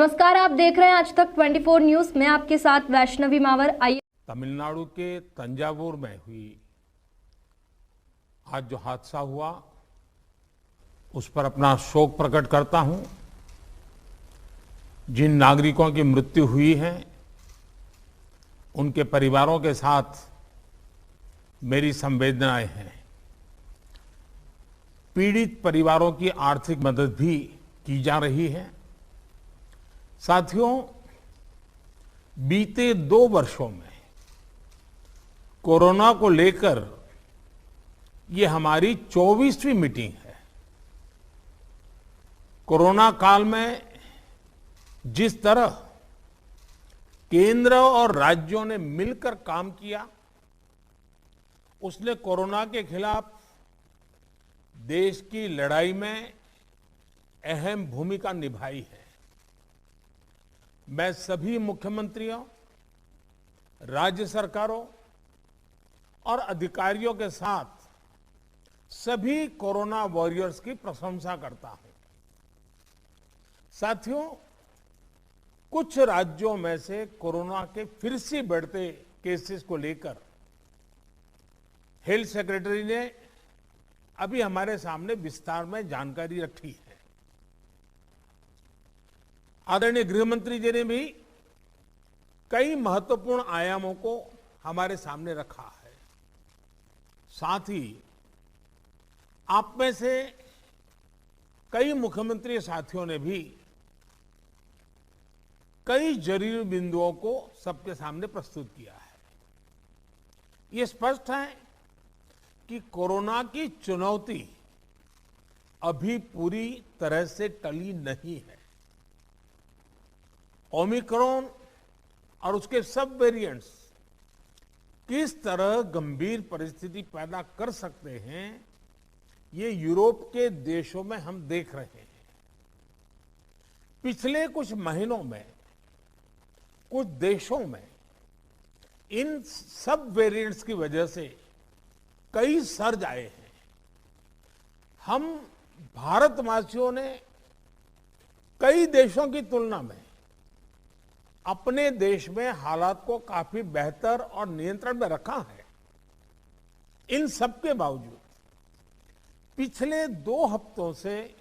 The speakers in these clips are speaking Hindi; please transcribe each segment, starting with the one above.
नमस्कार, आप देख रहे हैं आज तक 24 न्यूज। मैं आपके साथ वैष्णवी मावर। आइए। तमिलनाडु के तंजावुर में हुई आज जो हादसा हुआ उस पर अपना शोक प्रकट करता हूं। जिन नागरिकों की मृत्यु हुई है उनके परिवारों के साथ मेरी संवेदनाएं हैं। पीड़ित परिवारों की आर्थिक मदद भी की जा रही है। साथियों, बीते 2 वर्षों में कोरोना को लेकर ये हमारी 24वीं मीटिंग है। कोरोना काल में जिस तरह केंद्र और राज्यों ने मिलकर काम किया, उसने कोरोना के खिलाफ देश की लड़ाई में अहम भूमिका निभाई है। मैं सभी मुख्यमंत्रियों, राज्य सरकारों और अधिकारियों के साथ सभी कोरोना वॉरियर्स की प्रशंसा करता हूं। साथियों, कुछ राज्यों में से कोरोना के फिर से बढ़ते केसेस को लेकर हेल्थ सेक्रेटरी ने अभी हमारे सामने विस्तार में जानकारी रखी है। आदरणीय गृह मंत्री जी ने भी कई महत्वपूर्ण आयामों को हमारे सामने रखा है। साथ ही आप में से कई मुख्यमंत्री साथियों ने भी कई जरूरी बिंदुओं को सबके सामने प्रस्तुत किया है। ये स्पष्ट है कि कोरोना की चुनौती अभी पूरी तरह से टली नहीं है। ओमिक्रॉन और उसके सब वेरिएंट्स किस तरह गंभीर परिस्थिति पैदा कर सकते हैं, ये यूरोप के देशों में हम देख रहे हैं। पिछले कुछ महीनों में कुछ देशों में इन सब वेरिएंट्स की वजह से कई सर्ज आए हैं। हम भारतवासियों ने कई देशों की तुलना में अपने देश में हालात को काफी बेहतर और नियंत्रण में रखा है। इन सब के बावजूद पिछले 2 हफ्तों से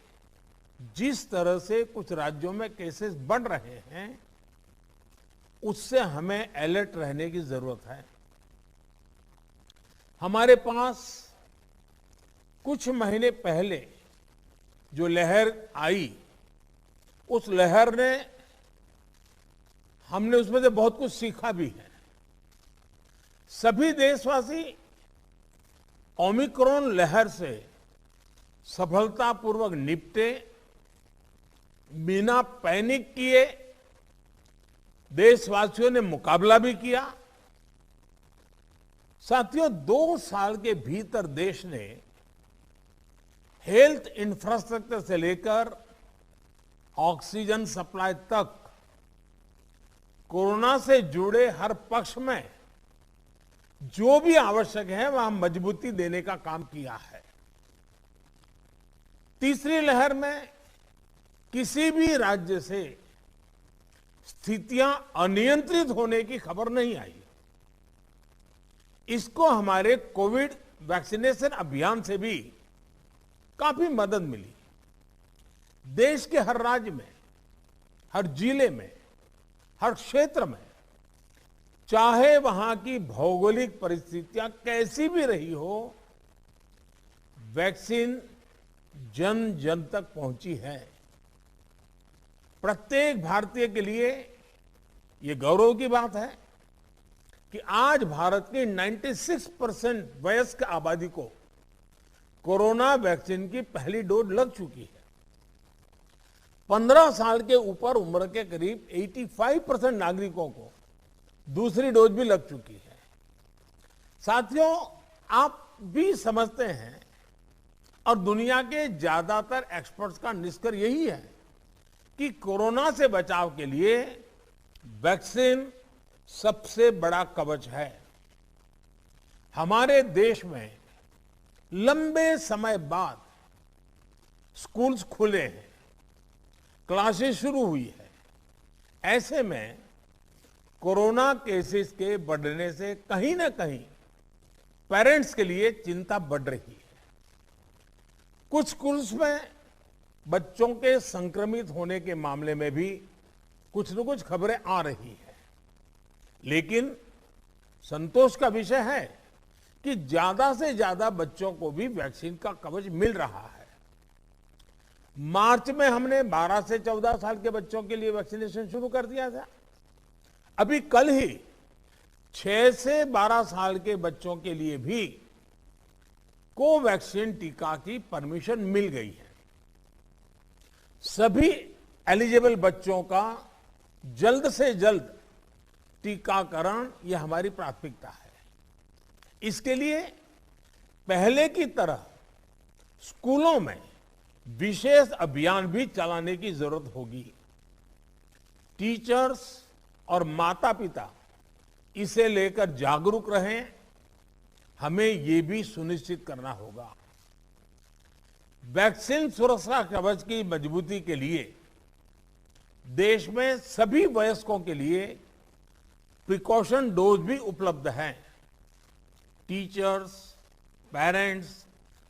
जिस तरह से कुछ राज्यों में केसेस बढ़ रहे हैं, उससे हमें अलर्ट रहने की जरूरत है। हमारे पास कुछ महीने पहले जो लहर आई, उस लहर ने हमने उसमें से बहुत कुछ सीखा भी है। सभी देशवासी ओमिक्रॉन लहर से सफलतापूर्वक निपटे, बिना पैनिक किए देशवासियों ने मुकाबला भी किया। साथियों, 2 साल के भीतर देश ने हेल्थ इंफ्रास्ट्रक्चर से लेकर ऑक्सीजन सप्लाई तक कोरोना से जुड़े हर पक्ष में जो भी आवश्यक है वहां मजबूती देने का काम किया है। तीसरी लहर में किसी भी राज्य से स्थितियां अनियंत्रित होने की खबर नहीं आई। इसको हमारे कोविड वैक्सीनेशन अभियान से भी काफी मदद मिली। देश के हर राज्य में, हर जिले में, हर क्षेत्र में, चाहे वहां की भौगोलिक परिस्थितियां कैसी भी रही हो, वैक्सीन जन जन तक पहुंची है। प्रत्येक भारतीय के लिए ये गौरव की बात है कि आज भारत की 96% वयस्क आबादी को कोरोना वैक्सीन की पहली डोज लग चुकी है। 15 साल के ऊपर उम्र के करीब 85% नागरिकों को दूसरी डोज भी लग चुकी है। साथियों, आप भी समझते हैं और दुनिया के ज्यादातर एक्सपर्ट्स का निष्कर्ष यही है कि कोरोना से बचाव के लिए वैक्सीन सबसे बड़ा कवच है। हमारे देश में लंबे समय बाद स्कूल्स खुले हैं, क्लासेस शुरू हुई है, ऐसे में कोरोना केसेस के बढ़ने से कहीं ना कहीं पेरेंट्स के लिए चिंता बढ़ रही है। कुछ स्कूल्स में बच्चों के संक्रमित होने के मामले में भी कुछ न कुछ खबरें आ रही है, लेकिन संतोष का विषय है कि ज्यादा से ज्यादा बच्चों को भी वैक्सीन का कवच मिल रहा है। मार्च में हमने 12 से 14 साल के बच्चों के लिए वैक्सीनेशन शुरू कर दिया था। अभी कल ही 6 से 12 साल के बच्चों के लिए भी कोवैक्सीन टीका की परमिशन मिल गई है। सभी एलिजिबल बच्चों का जल्द से जल्द टीकाकरण यह हमारी प्राथमिकता है। इसके लिए पहले की तरह स्कूलों में विशेष अभियान भी चलाने की जरूरत होगी। टीचर्स और माता पिता इसे लेकर जागरूक रहें। हमें ये भी सुनिश्चित करना होगा। वैक्सीन सुरक्षा कवच की मजबूती के लिए देश में सभी वयस्कों के लिए प्रिकॉशन डोज भी उपलब्ध हैं। टीचर्स, पेरेंट्स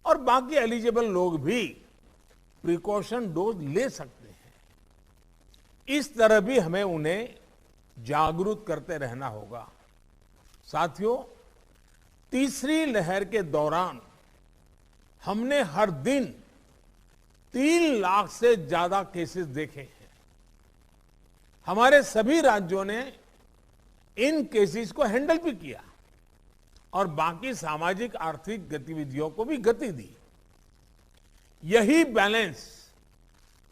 और बाकी एलिजिबल लोग भी प्रिकॉशन डोज ले सकते हैं। इस तरह भी हमें उन्हें जागरूक करते रहना होगा। साथियों, तीसरी लहर के दौरान हमने हर दिन 3 लाख से ज्यादा केसेस देखे हैं। हमारे सभी राज्यों ने इन केसेस को हैंडल भी किया और बाकी सामाजिक आर्थिक गतिविधियों को भी गति दी। यही बैलेंस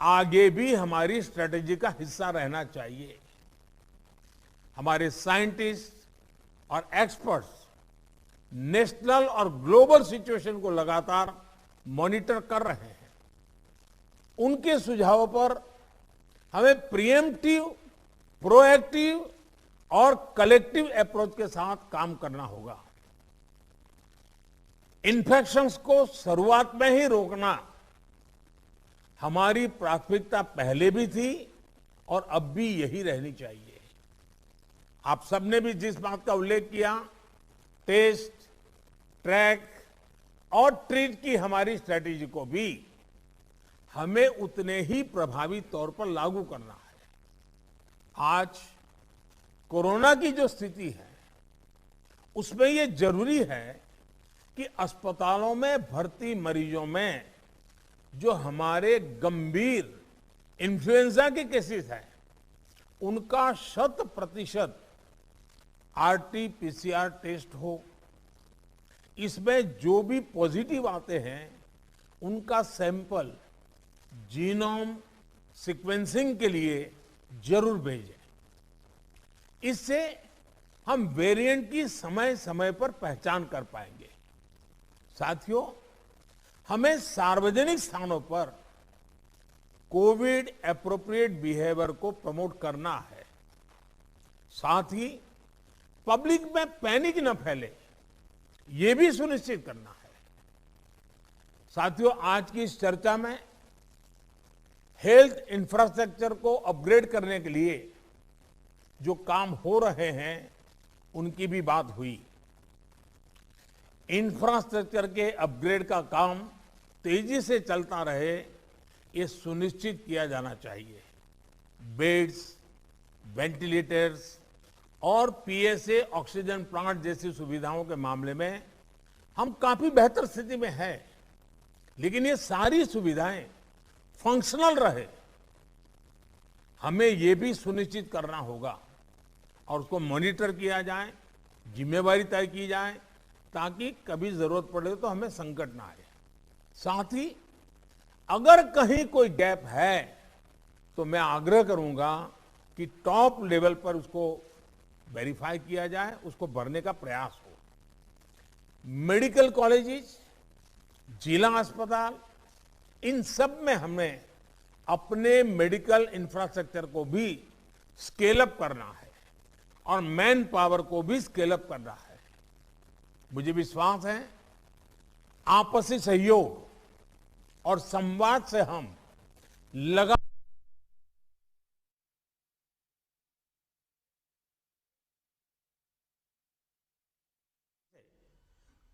आगे भी हमारी स्ट्रेटेजी का हिस्सा रहना चाहिए। हमारे साइंटिस्ट और एक्सपर्ट्स नेशनल और ग्लोबल सिचुएशन को लगातार मॉनिटर कर रहे हैं। उनके सुझावों पर हमें प्रिएम्प्टिव, प्रोएक्टिव और कलेक्टिव अप्रोच के साथ काम करना होगा। इन्फेक्शंस को शुरुआत में ही रोकना हमारी प्राथमिकता पहले भी थी और अब भी यही रहनी चाहिए। आप सबने भी जिस बात का उल्लेख किया, टेस्ट, ट्रैक और ट्रीट की हमारी स्ट्रेटेजी को भी हमें उतने ही प्रभावी तौर पर लागू करना है। आज कोरोना की जो स्थिति है उसमें यह जरूरी है कि अस्पतालों में भर्ती मरीजों में जो हमारे गंभीर इन्फ्लुएंजा के केसेस हैं उनका 100% RT-PCR टेस्ट हो। इसमें जो भी पॉजिटिव आते हैं उनका सैंपल जीनोम सीक्वेंसिंग के लिए जरूर भेजें। इससे हम वेरिएंट की समय समय पर पहचान कर पाएंगे। साथियों, हमें सार्वजनिक स्थानों पर कोविड एप्रोप्रिएट बिहेवियर को प्रमोट करना है। साथ ही पब्लिक में पैनिक न फैले, ये भी सुनिश्चित करना है। साथियों, आज की इस चर्चा में हेल्थ इंफ्रास्ट्रक्चर को अपग्रेड करने के लिए जो काम हो रहे हैं उनकी भी बात हुई। इंफ्रास्ट्रक्चर के अपग्रेड का काम तेजी से चलता रहे, ये सुनिश्चित किया जाना चाहिए। बेड्स, वेंटिलेटर्स और PSA ऑक्सीजन प्लांट जैसी सुविधाओं के मामले में हम काफी बेहतर स्थिति में हैं, लेकिन ये सारी सुविधाएं फंक्शनल रहे, हमें ये भी सुनिश्चित करना होगा और उसको मॉनिटर किया जाए, जिम्मेवारी तय की जाए, ताकि कभी जरूरत पड़े तो हमें संकट ना आए। साथ ही अगर कहीं कोई गैप है तो मैं आग्रह करूंगा कि टॉप लेवल पर उसको वेरीफाई किया जाए, उसको भरने का प्रयास हो। मेडिकल कॉलेजेस, जिला अस्पताल, इन सब में हमें अपने मेडिकल इंफ्रास्ट्रक्चर को भी स्केल अप करना है और मैन पावर को भी स्केल अप करना है। मुझे विश्वास है आपसी सहयोग और संवाद से हम लगा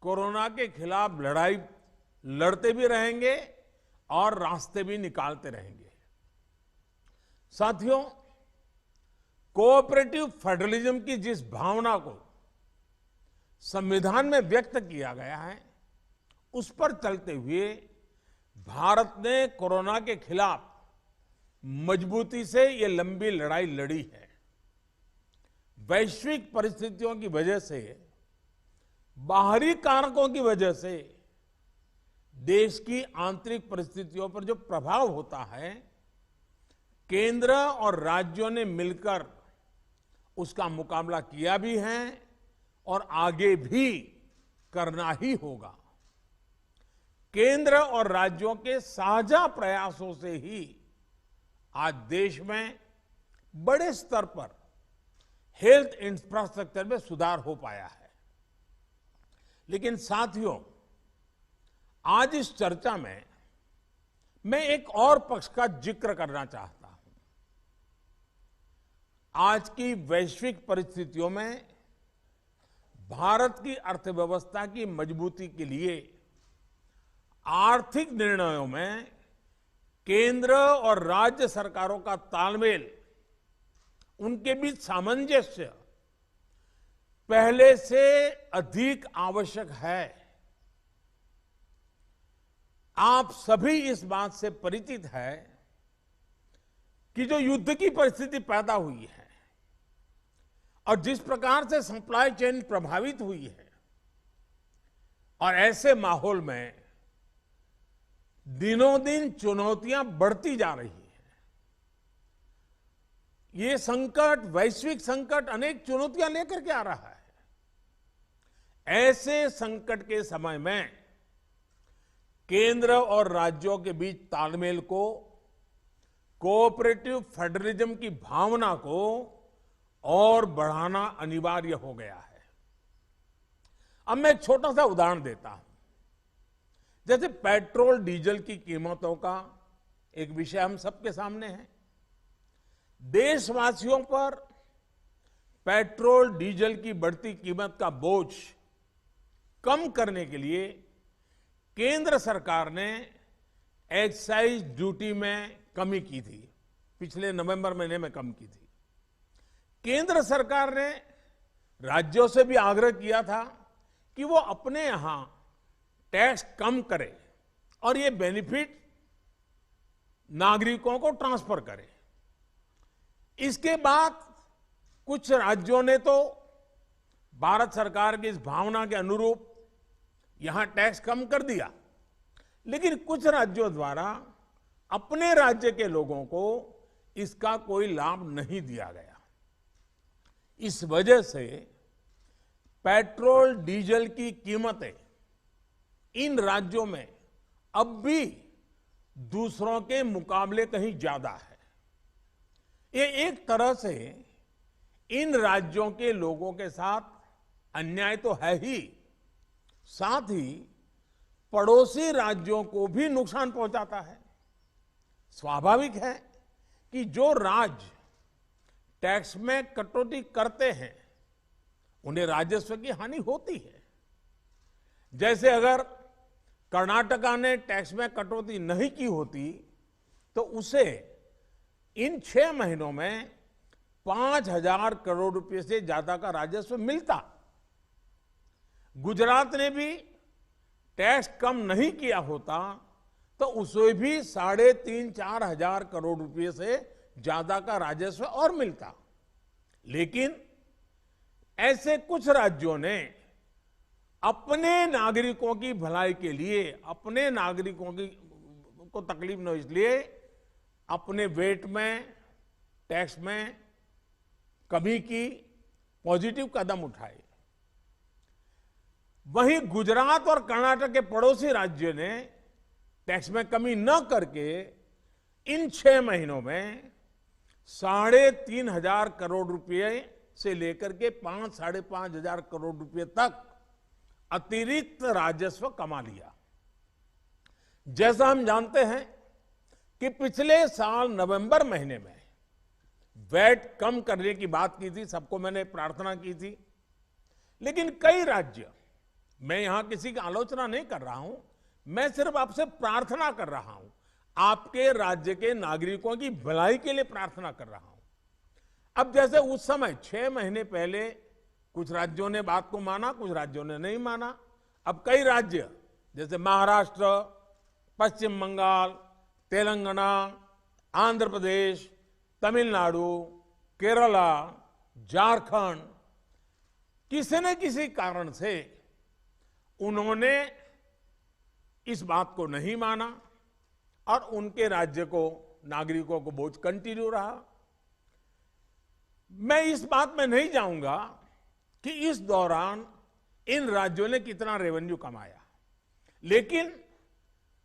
कोरोना के खिलाफ लड़ाई लड़ते भी रहेंगे और रास्ते भी निकालते रहेंगे। साथियों, कोऑपरेटिव फेडरलिज्म की जिस भावना को संविधान में व्यक्त किया गया है, उस पर चलते हुए भारत ने कोरोना के खिलाफ मजबूती से ये लंबी लड़ाई लड़ी है। वैश्विक परिस्थितियों की वजह से, बाहरी कारकों की वजह से देश की आंतरिक परिस्थितियों पर जो प्रभाव होता है, केंद्र और राज्यों ने मिलकर उसका मुकाबला किया भी है और आगे भी करना ही होगा। केंद्र और राज्यों के साझा प्रयासों से ही आज देश में बड़े स्तर पर हेल्थ इंफ्रास्ट्रक्चर में सुधार हो पाया है। लेकिन साथियों, आज इस चर्चा में मैं एक और पक्ष का जिक्र करना चाहता हूं। आज की वैश्विक परिस्थितियों में भारत की अर्थव्यवस्था की मजबूती के लिए आर्थिक निर्णयों में केंद्र और राज्य सरकारों का तालमेल, उनके बीच सामंजस्य पहले से अधिक आवश्यक है। आप सभी इस बात से परिचित है कि जो युद्ध की परिस्थिति पैदा हुई है और जिस प्रकार से सप्लाई चेन प्रभावित हुई है, और ऐसे माहौल में दिनों दिन चुनौतियां बढ़ती जा रही हैं। ये संकट, वैश्विक संकट, अनेक चुनौतियां लेकर के आ रहा है। ऐसे संकट के समय में केंद्र और राज्यों के बीच तालमेल को, कोऑपरेटिव फेडरलिज्म की भावना को और बढ़ाना अनिवार्य हो गया है। अब मैं एक छोटा सा उदाहरण देता हूं। जैसे पेट्रोल डीजल की कीमतों का एक विषय हम सबके सामने है। देशवासियों पर पेट्रोल डीजल की बढ़ती कीमत का बोझ कम करने के लिए केंद्र सरकार ने एक्साइज ड्यूटी में कमी की थी। पिछले नवंबर महीने में कम की थी। केंद्र सरकार ने राज्यों से भी आग्रह किया था कि वो अपने यहां टैक्स कम करे और ये बेनिफिट नागरिकों को ट्रांसफर करे। इसके बाद कुछ राज्यों ने तो भारत सरकार की इस भावना के अनुरूप यहां टैक्स कम कर दिया, लेकिन कुछ राज्यों द्वारा अपने राज्य के लोगों को इसका कोई लाभ नहीं दिया गया। इस वजह से पेट्रोल डीजल की कीमतें इन राज्यों में अब भी दूसरों के मुकाबले कहीं ज्यादा है। ये एक तरह से इन राज्यों के लोगों के साथ अन्याय तो है ही, साथ ही पड़ोसी राज्यों को भी नुकसान पहुंचाता है। स्वाभाविक है कि जो राज्य टैक्स में कटौती करते हैं उन्हें राजस्व की हानि होती है। जैसे अगर कर्नाटका ने टैक्स में कटौती नहीं की होती तो उसे इन 6 महीनों में 5,000 करोड़ रुपए से ज्यादा का राजस्व मिलता। गुजरात ने भी टैक्स कम नहीं किया होता तो उसे भी 3,500-4 हजार करोड़ रुपए से ज्यादा का राजस्व और मिलता। लेकिन ऐसे कुछ राज्यों ने अपने नागरिकों की भलाई के लिए, अपने नागरिकों को तकलीफ न हो इसलिए अपने वेट में, टैक्स में कमी की, पॉजिटिव कदम उठाए। वहीं गुजरात और कर्नाटक के पड़ोसी राज्य ने टैक्स में कमी न करके इन 6 महीनों में 3,500 करोड़ रुपए से लेकर के 5-5.5 हजार करोड़ रुपए तक अतिरिक्त राजस्व कमा लिया। जैसा हम जानते हैं कि पिछले साल नवंबर महीने में वैट कम करने की बात की थी, सबको मैंने प्रार्थना की थी, लेकिन कई राज्य मैं यहां किसी की आलोचना नहीं कर रहा हूं, मैं सिर्फ आपसे प्रार्थना कर रहा हूं, आपके राज्य के नागरिकों की भलाई के लिए प्रार्थना कर रहा हूं। अब जैसे उस समय 6 महीने पहले कुछ राज्यों ने बात को माना, कुछ राज्यों ने नहीं माना। अब कई राज्य जैसे महाराष्ट्र, पश्चिम बंगाल, तेलंगाना, आंध्र प्रदेश, तमिलनाडु, केरला, झारखंड, किसी न किसी कारण से उन्होंने इस बात को नहीं माना और उनके राज्य को, नागरिकों को बोझ कंटिन्यू रहा। मैं इस बात में नहीं जाऊंगा कि इस दौरान इन राज्यों ने कितना रेवेन्यू कमाया, लेकिन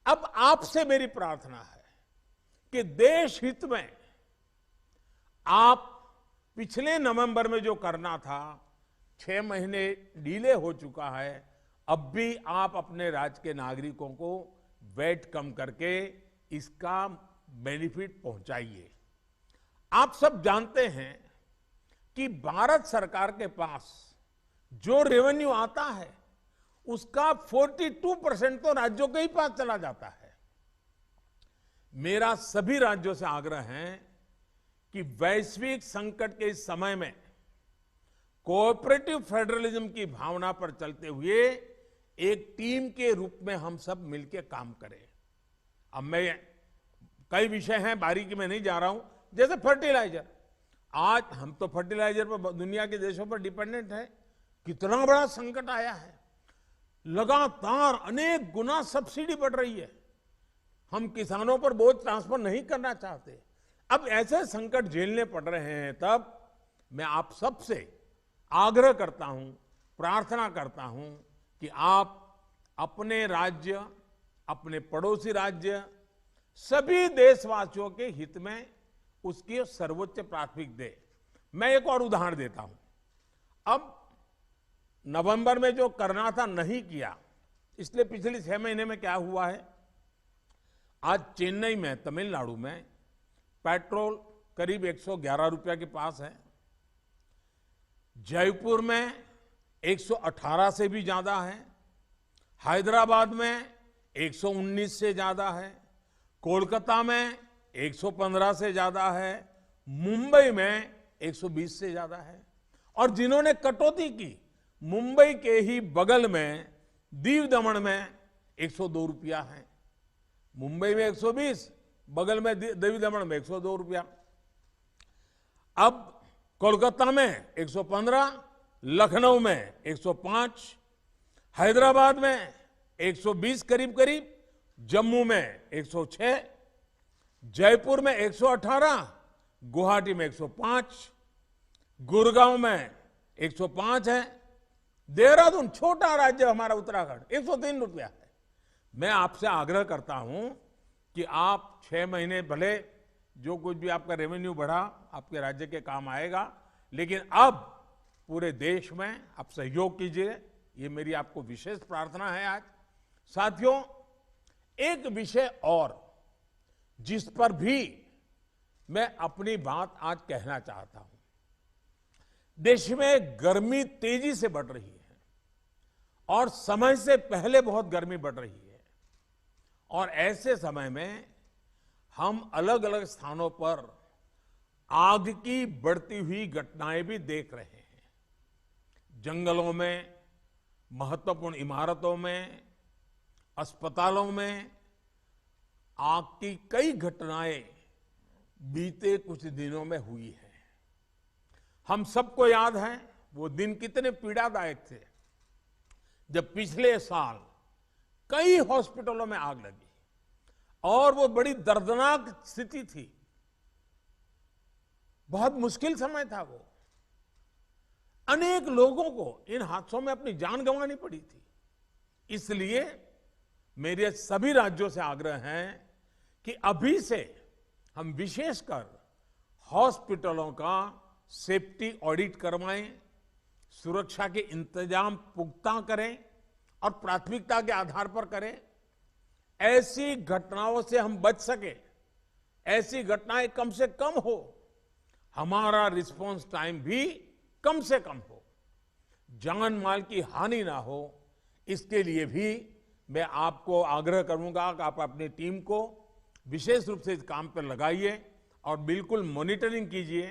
अब आपसे मेरी प्रार्थना है कि देश हित में आप पिछले नवंबर में जो करना था, 6 महीने डिले हो चुका है, अब भी आप अपने राज्य के नागरिकों को वैट कम करके इसका बेनिफिट पहुंचाइए। आप सब जानते हैं कि भारत सरकार के पास जो रेवेन्यू आता है उसका 42% तो राज्यों के ही पास चला जाता है। मेरा सभी राज्यों से आग्रह है कि वैश्विक संकट के इस समय में कोऑपरेटिव फेडरलिज्म की भावना पर चलते हुए एक टीम के रूप में हम सब मिलकर काम करें। अब मैं कई विषय हैं, बारीकी में नहीं जा रहा हूं, जैसे फर्टिलाइजर। आज हम तो फर्टिलाइजर पर दुनिया के देशों पर डिपेंडेंट है। कितना बड़ा संकट आया है, लगातार अनेक गुना सब्सिडी बढ़ रही है। हम किसानों पर बोझ ट्रांसफर नहीं करना चाहते। अब ऐसे संकट झेलने पड़ रहे हैं, तब मैं आप सबसे आग्रह करता हूं, प्रार्थना करता हूं कि आप अपने राज्य, अपने पड़ोसी राज्य, सभी देशवासियों के हित में उसकी सर्वोच्च प्राथमिकता दे। मैं एक और उदाहरण देता हूं। अब नवंबर में जो करना था नहीं किया, इसलिए पिछले 6 महीने में क्या हुआ है, आज चेन्नई में, तमिलनाडु में पेट्रोल करीब 111 रुपया के पास है। जयपुर में 118 से भी ज्यादा है। हैदराबाद में 119 से ज्यादा है। कोलकाता में 115 से ज्यादा है। मुंबई में 120 से ज्यादा है। और जिन्होंने कटौती की, मुंबई के ही बगल में दीव दमन में 102 रुपया है। मुंबई में 120, बगल में दीव दमन में 102 रुपया। अब कोलकाता में 115, लखनऊ में 105, हैदराबाद में 120 करीब करीब, जम्मू में 106, जयपुर में 118, गुवाहाटी में 105, गुड़गांव में 105 है। देहरादून, छोटा राज्य हमारा उत्तराखंड, 103 रुपया है। मैं आपसे आग्रह करता हूं कि आप 6 महीने भले जो कुछ भी आपका रेवेन्यू बढ़ा आपके राज्य के काम आएगा, लेकिन अब पूरे देश में आप सहयोग कीजिए। ये मेरी आपको विशेष प्रार्थना है आज। साथियों, एक विषय और जिस पर भी मैं अपनी बात आज कहना चाहता हूं। देश में गर्मी तेजी से बढ़ रही है और समय से पहले बहुत गर्मी बढ़ रही है, और ऐसे समय में हम अलग अलग स्थानों पर आग की बढ़ती हुई घटनाएं भी देख रहे हैं। जंगलों में, महत्वपूर्ण इमारतों में, अस्पतालों में आग की कई घटनाएं बीते कुछ दिनों में हुई है। हम सबको याद है वो दिन कितने पीड़ादायक थे जब पिछले साल कई हॉस्पिटलों में आग लगी, और वो बड़ी दर्दनाक स्थिति थी। बहुत मुश्किल समय था वो। अनेक लोगों को इन हादसों में अपनी जान गंवानी पड़ी थी। इसलिए मेरे सभी राज्यों से आग्रह है कि अभी से हम विशेषकर हॉस्पिटलों का सेफ्टी ऑडिट करवाएं, सुरक्षा के इंतजाम पुख्ता करें और प्राथमिकता के आधार पर करें। ऐसी घटनाओं से हम बच सके, ऐसी घटनाएं कम से कम हो, हमारा रिस्पांस टाइम भी कम से कम हो, जान माल की हानि ना हो, इसके लिए भी मैं आपको आग्रह करूंगा कि आप अपनी टीम को विशेष रूप से इस काम पर लगाइए और बिल्कुल मॉनिटरिंग कीजिए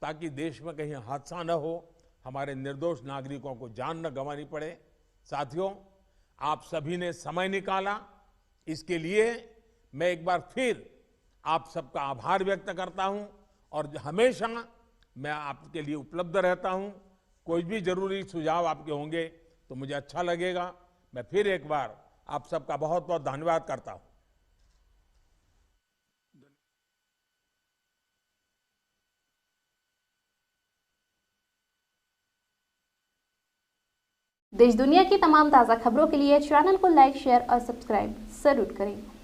ताकि देश में कहीं हादसा न हो, हमारे निर्दोष नागरिकों को जान न गंवानी पड़े। साथियों, आप सभी ने समय निकाला, इसके लिए मैं एक बार फिर आप सबका आभार व्यक्त करता हूं और हमेशा मैं आपके लिए उपलब्ध रहता हूं। कोई भी जरूरी सुझाव आपके होंगे तो मुझे अच्छा लगेगा। मैं फिर एक बार आप सबका बहुत बहुत धन्यवाद करता हूं। देश दुनिया की तमाम ताज़ा खबरों के लिए चैनल को लाइक, शेयर और सब्सक्राइब जरूर करें।